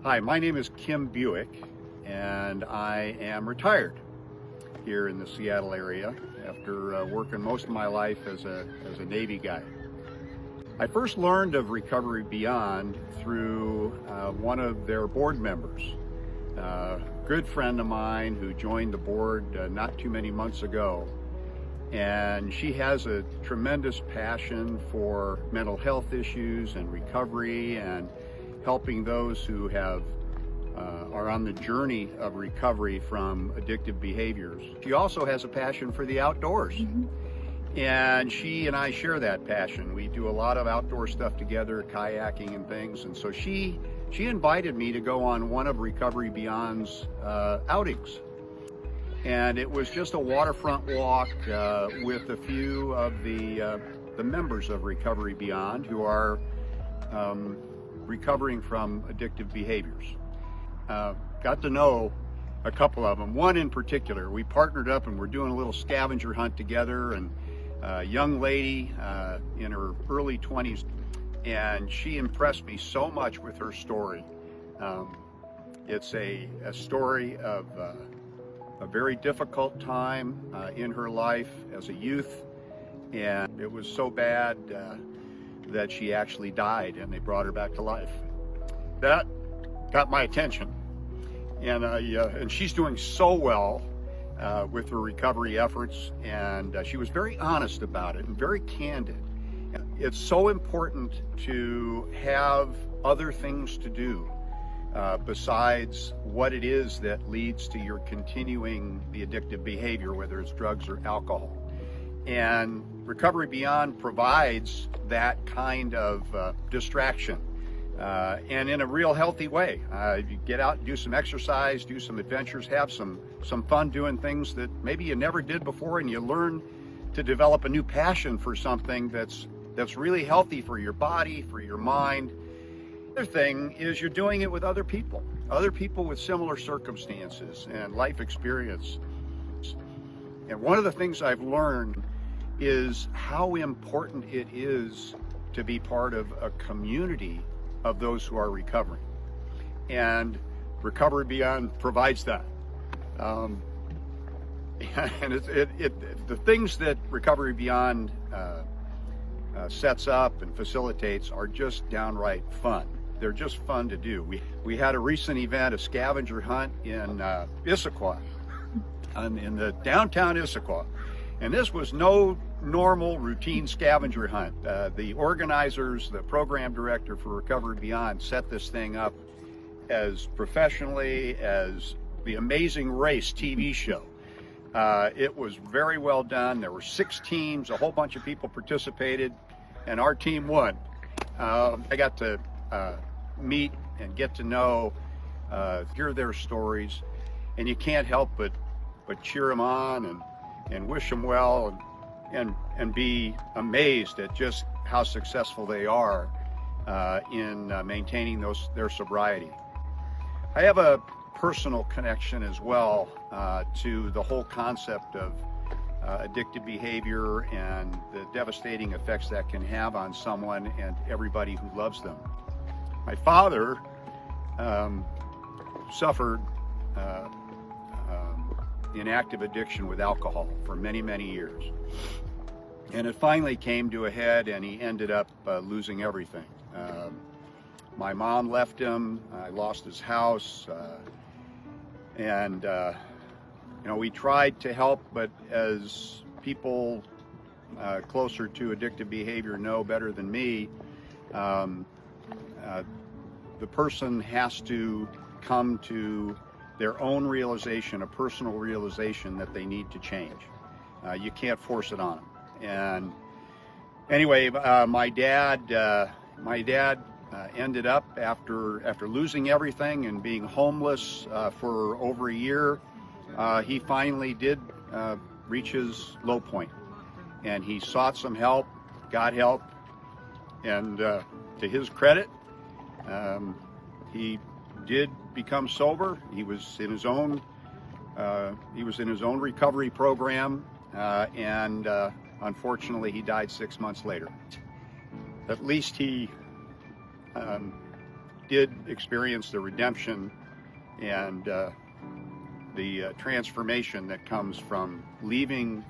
Hi, my name is Kim Buike, and I am retired here in the Seattle area after working most of my life as a Navy guy. I first learned of Recovery Beyond through one of their board members, a good friend of mine who joined the board not too many months ago. And she has a tremendous passion for mental health issues and recovery and helping those who are on the journey of recovery from addictive behaviors. She also has a passion for the outdoors. And she and I share that passion. We do a lot of outdoor stuff together, kayaking and things. And so she invited me to go on one of Recovery Beyond's outings. And it was just a waterfront walk with a few of the members of Recovery Beyond who are recovering from addictive behaviors. Got to know a couple of them. One in particular, we partnered up and we're doing a little scavenger hunt together, and a young lady in her early 20s, and she impressed me so much with her story. It's a story of a very difficult time in her life as a youth, and it was so bad that she actually died, and they brought her back to life. That got my attention, and she's doing so well with her recovery efforts, and she was very honest about it and very candid. It's so important to have other things to do besides what it is that leads to your continuing the addictive behavior, whether it's drugs or alcohol. And Recovery Beyond provides that kind of distraction, and in a real healthy way. You get out, do some exercise, do some adventures, have some fun doing things that maybe you never did before, and you learn to develop a new passion for something that's really healthy for your body, for your mind. The other thing is you're doing it with other people with similar circumstances and life experience. And one of the things I've learned is how important it is to be part of a community of those who are recovering. And Recovery Beyond provides that. And the things that Recovery Beyond sets up and facilitates are just downright fun. They're just fun to do. We had a recent event, a scavenger hunt in Issaquah, in the downtown Issaquah. And this was no normal routine scavenger hunt. The organizers, the program director for Recovery Beyond, set this thing up as professionally as the Amazing Race TV show. It was very well done. There were 6 teams, a whole bunch of people participated, and our team won. I got to meet and get to know, hear their stories, and you can't help but cheer them on and wish them well, and be amazed at just how successful they are in maintaining their sobriety. I have a personal connection as well to the whole concept of addictive behavior and the devastating effects that can have on someone and everybody who loves them. My father suffered in active addiction with alcohol for many, many years. And it finally came to a head, and he ended up losing everything. My mom left him, I lost his house, and we tried to help, but as people closer to addictive behavior know better than me, the person has to come to their own realization, a personal realization that they need to change. You can't force it on them. And anyway, my dad ended up after losing everything and being homeless for over a year. He finally did reach his low point, and he sought some help, got help, and to his credit, he did become sober. He was in his own recovery program, and unfortunately he died 6 months later. At least he did experience the redemption and the transformation that comes from leaving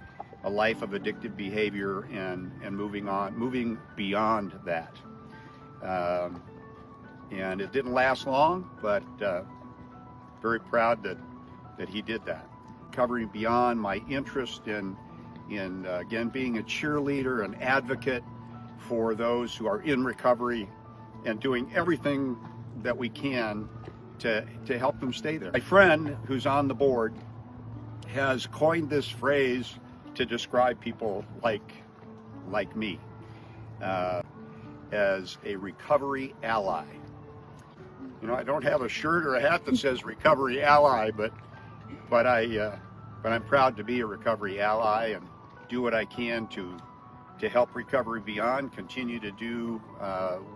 a life of addictive behavior and moving beyond that. And it didn't last long, but very proud that he did that. Covering beyond my interest in again, being a cheerleader, an advocate for those who are in recovery and doing everything that we can to help them stay there. My friend who's on the board has coined this phrase to describe people like me as a recovery ally. You know, I don't have a shirt or a hat that says recovery ally, but I'm proud to be a recovery ally and do what I can to help Recovery Beyond continue to do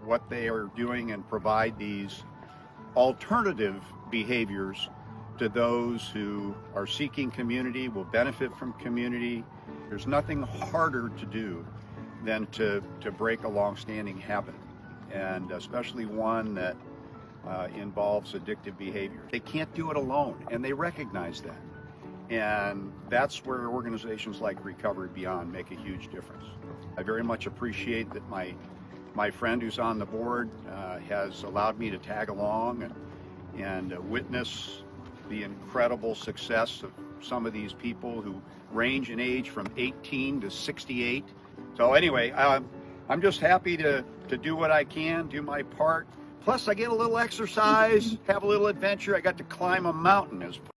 what they are doing and provide these alternative behaviors to those who are seeking community, will benefit from community. There's nothing harder to do than to break a long-standing habit, and especially one that involves addictive behavior. They can't do it alone, and they recognize that. And that's where organizations like Recovery Beyond make a huge difference. I very much appreciate that my friend who's on the board has allowed me to tag along and witness the incredible success of some of these people who range in age from 18 to 68. So anyway, I'm just happy to do what I can, do my part. Plus I get a little exercise, have a little adventure. I got to climb a mountain as